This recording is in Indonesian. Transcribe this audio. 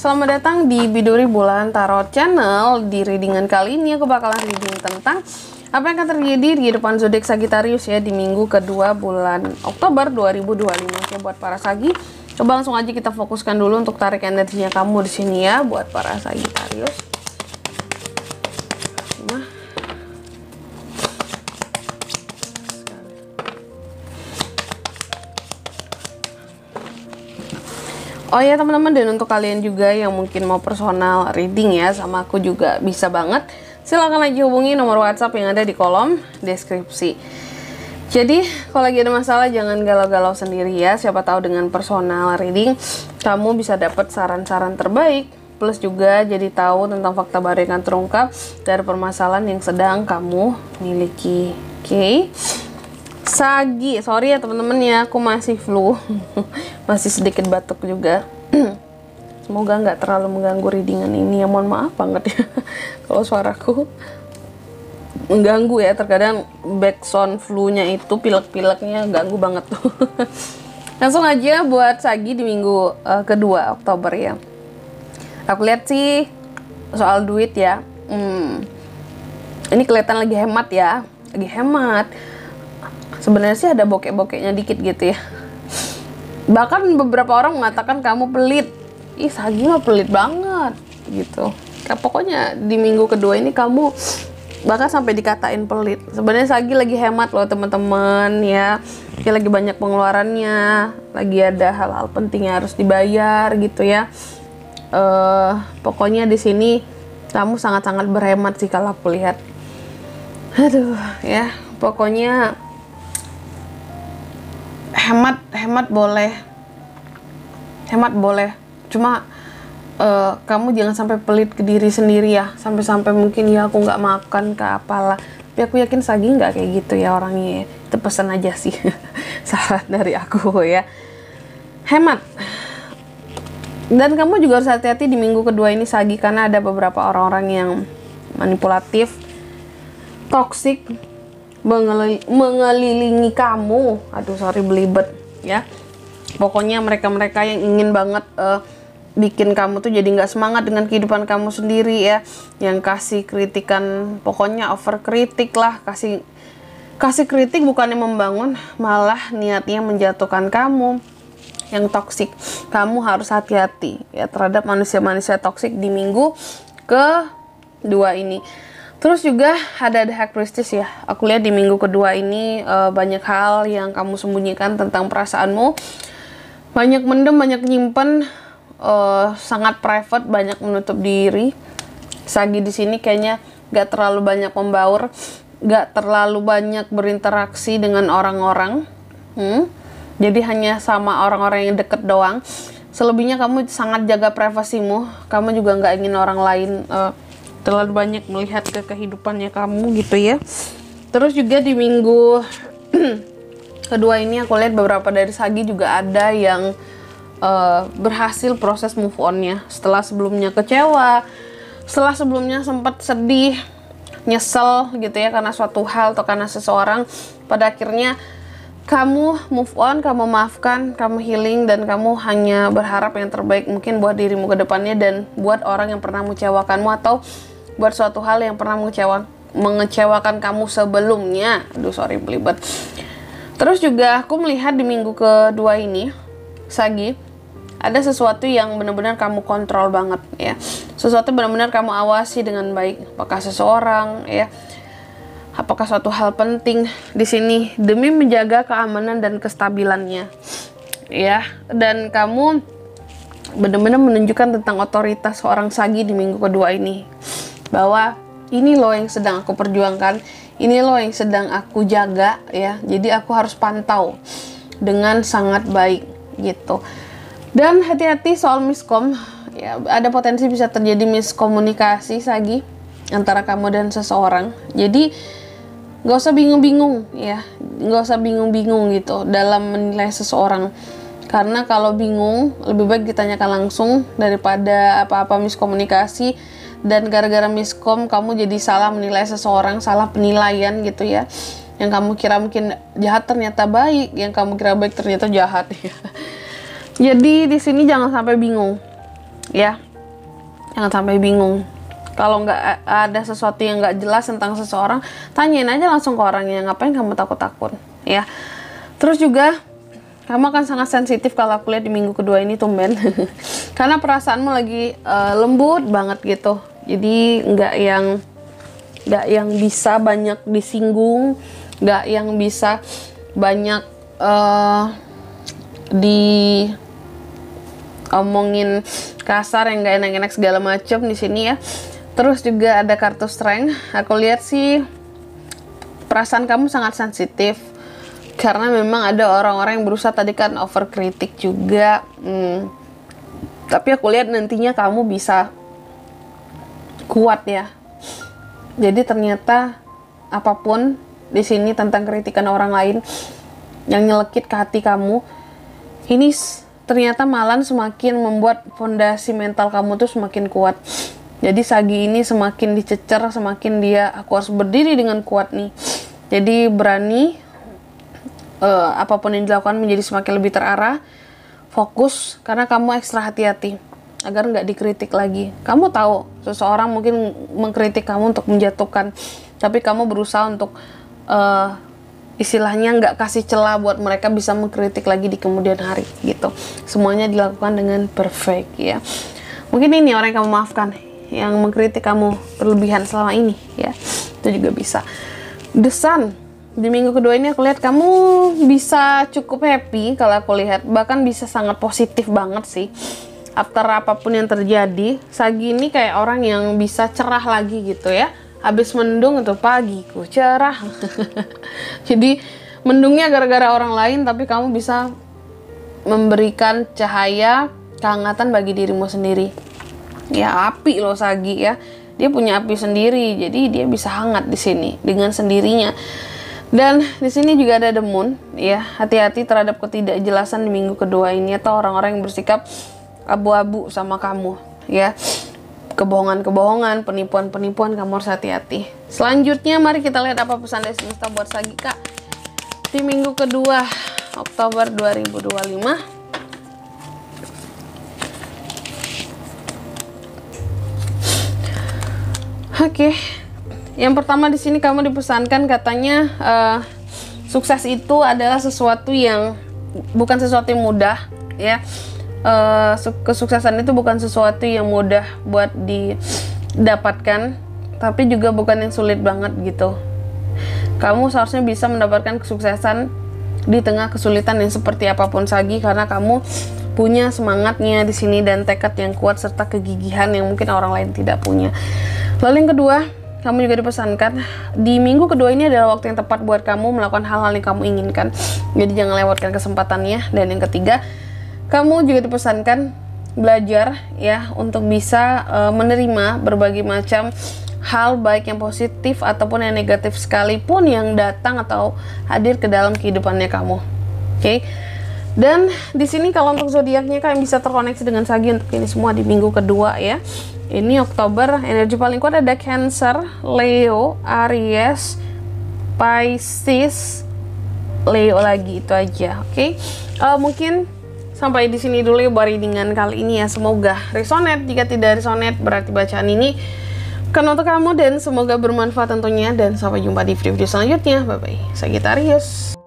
selamat datang di Biduri Bulan Tarot Channel. Di readingan kali ini aku bakalan reading tentang apa yang akan terjadi di kehidupan zodiak Sagittarius ya di minggu kedua bulan Oktober 2025. Oke, buat para Sagi, coba langsung aja kita fokuskan dulu untuk tarik energinya kamu di sini ya buat para Sagittarius. Oh ya teman-teman, dan untuk kalian juga yang mungkin mau personal reading ya sama aku juga bisa banget. Silahkan aja hubungi nomor WhatsApp yang ada di kolom deskripsi. Jadi kalau lagi ada masalah jangan galau-galau sendiri ya. Siapa tahu dengan personal reading kamu bisa dapat saran-saran terbaik. Plus juga jadi tahu tentang fakta baru yang akan terungkap dari permasalahan yang sedang kamu miliki. Oke. Sagi, sorry ya teman-teman ya, aku masih flu. Masih sedikit batuk juga. Semoga nggak terlalu mengganggu readingan ini ya, mohon maaf banget ya kalau suaraku mengganggu ya. Terkadang backsound flu-nya itu pilek-pileknya ganggu banget tuh. Langsung aja buat Sagi di minggu kedua Oktober ya. Aku lihat sih soal duit ya, ini kelihatan lagi hemat ya, lagi hemat. Sebenarnya sih ada bokek-bokeknya dikit gitu ya. Bahkan beberapa orang mengatakan kamu pelit. Ih, Sagi mah pelit banget gitu. Pokoknya di minggu kedua ini kamu bahkan sampai dikatain pelit. Sebenarnya Sagi lagi hemat loh teman-teman ya. Dia lagi banyak pengeluarannya, lagi ada hal-hal penting yang harus dibayar gitu ya. Pokoknya di sini kamu sangat-sangat berhemat sih kalau aku lihat. Aduh ya, pokoknya hemat boleh, cuma kamu jangan sampai pelit ke diri sendiri ya, sampai mungkin ya aku nggak makan ke apalah. Tapi aku yakin Sagi nggak kayak gitu ya orangnya. Itu pesan aja sih saran dari aku ya, hemat. Dan kamu juga harus hati-hati di minggu kedua ini Sagi, karena ada beberapa orang-orang yang manipulatif, toksik, mengelilingi kamu. Aduh sorry belibet ya. Pokoknya mereka-mereka yang ingin banget bikin kamu tuh jadi nggak semangat dengan kehidupan kamu sendiri ya, yang kasih kritikan, pokoknya over kritik lah, kasih kritik bukannya membangun, malah niatnya menjatuhkan kamu, yang toksik. Kamu harus hati-hati ya terhadap manusia-manusia toksik di minggu kedua ini. Terus juga ada High Priestess ya. Aku lihat di minggu kedua ini banyak hal yang kamu sembunyikan tentang perasaanmu. Banyak mendem, banyak nyimpen, sangat private, banyak menutup diri. Sagi di sini kayaknya gak terlalu banyak membaur, gak terlalu banyak berinteraksi dengan orang-orang. Jadi hanya sama orang-orang yang deket doang. Selebihnya kamu sangat jaga privasimu. Kamu juga gak ingin orang lain terlalu banyak melihat ke kehidupannya kamu gitu ya. Terus juga di minggu kedua ini aku lihat beberapa dari Sagi juga ada yang berhasil proses move on-nya setelah sebelumnya kecewa, setelah sebelumnya sempat sedih, nyesel gitu ya karena suatu hal atau karena seseorang. Pada akhirnya kamu move on, kamu maafkan, kamu healing, dan kamu hanya berharap yang terbaik mungkin buat dirimu ke depannya dan buat orang yang pernah mengecewakanmu atau buat suatu hal yang pernah mengecewakan kamu sebelumnya. Aduh sorry belibet. Terus juga aku melihat di minggu kedua ini Sagi, ada sesuatu yang benar-benar kamu kontrol banget ya. Sesuatu benar-benar kamu awasi dengan baik. Apakah seseorang ya, apakah suatu hal penting di sini demi menjaga keamanan dan kestabilannya ya. Dan kamu benar-benar menunjukkan tentang otoritas seorang Sagi di minggu kedua ini, bahwa ini loh yang sedang aku perjuangkan, ini loh yang sedang aku jaga ya. Jadi aku harus pantau dengan sangat baik gitu. Dan hati-hati soal miskom ya, ada potensi bisa terjadi miskomunikasi Sagi antara kamu dan seseorang. Jadi gak usah bingung-bingung ya, gak usah bingung-bingung gitu dalam menilai seseorang. Karena kalau bingung lebih baik ditanyakan langsung daripada apa-apa miskomunikasi. Dan gara-gara miskom kamu jadi salah menilai seseorang, salah penilaian gitu ya. Yang kamu kira mungkin jahat ternyata baik, yang kamu kira baik ternyata jahat ya. Jadi di sini jangan sampai bingung ya. Jangan sampai bingung. Kalau nggak ada sesuatu yang nggak jelas tentang seseorang, tanyain aja langsung ke orangnya. Ngapain kamu takut-takut, ya. Terus juga kamu akan sangat sensitif kalau aku lihat di minggu kedua ini, tumben. Karena perasaanmu lagi lembut banget gitu. Jadi nggak yang bisa banyak disinggung, nggak yang bisa banyak diomongin kasar yang nggak enak-enak segala macam di sini ya. Terus juga ada kartu strength. Aku lihat sih perasaan kamu sangat sensitif karena memang ada orang-orang yang berusaha tadi kan overkritik juga. Tapi aku lihat nantinya kamu bisa kuat ya. Jadi ternyata apapun di sini tentang kritikan orang lain yang nyelekit ke hati kamu, ini ternyata malah semakin membuat fondasi mental kamu tuh semakin kuat. Jadi Sagi ini semakin dicecer, semakin dia, aku harus berdiri dengan kuat nih. Jadi berani, apapun yang dilakukan menjadi semakin lebih terarah, fokus, karena kamu ekstra hati-hati agar nggak dikritik lagi. Kamu tahu seseorang mungkin mengkritik kamu untuk menjatuhkan, tapi kamu berusaha untuk istilahnya nggak kasih celah buat mereka bisa mengkritik lagi di kemudian hari gitu. Semuanya dilakukan dengan perfect ya. Mungkin ini orang yang kamu maafkan, yang mengkritik kamu berlebihan selama ini ya, itu juga bisa. The Sun di minggu kedua ini aku lihat kamu bisa cukup happy kalau aku lihat, bahkan bisa sangat positif banget sih after apapun yang terjadi. Sagi ini kayak orang yang bisa cerah lagi gitu ya, habis mendung itu pagiku cerah. Jadi mendungnya gara-gara orang lain, tapi kamu bisa memberikan cahaya kehangatan bagi dirimu sendiri. Ya api loh Sagi ya, dia punya api sendiri, jadi dia bisa hangat di sini dengan sendirinya. Dan di sini juga ada The Moon ya, hati-hati terhadap ketidakjelasan di minggu kedua ini atau orang-orang yang bersikap abu-abu sama kamu ya, kebohongan-kebohongan, penipuan-penipuan, kamu harus hati-hati. Selanjutnya mari kita lihat apa pesan dari semesta buat Sagi Kak di minggu kedua Oktober 2025. Oke, yang pertama di sini kamu dipesankan katanya sukses itu adalah sesuatu yang bukan sesuatu yang mudah ya. Kesuksesan itu bukan sesuatu yang mudah buat didapatkan, tapi juga bukan yang sulit banget gitu. Kamu seharusnya bisa mendapatkan kesuksesan di tengah kesulitan yang seperti apapun Sagi, karena kamu punya semangatnya di sini dan tekad yang kuat serta kegigihan yang mungkin orang lain tidak punya. Lalu yang kedua, kamu juga dipesankan di minggu kedua ini adalah waktu yang tepat buat kamu melakukan hal-hal yang kamu inginkan. Jadi jangan lewatkan kesempatannya. Dan yang ketiga, kamu juga dipesankan belajar ya untuk bisa menerima berbagai macam hal baik yang positif ataupun yang negatif sekalipun yang datang atau hadir ke dalam kehidupannya kamu. Oke. Dan di sini kalau untuk zodiaknya kalian bisa terkoneksi dengan Sagi untuk ini semua di minggu kedua ya. Ini Oktober, energi paling kuat ada Cancer, Leo, Aries, Pisces, Leo lagi, itu aja. Oke. Mungkin sampai di sini dulu ya readingan kali ini ya. Semoga resonate. Jika tidak resonate berarti bacaan ini kan untuk kamu dan semoga bermanfaat tentunya, dan sampai jumpa di video-video selanjutnya. Bye bye. Sagittarius.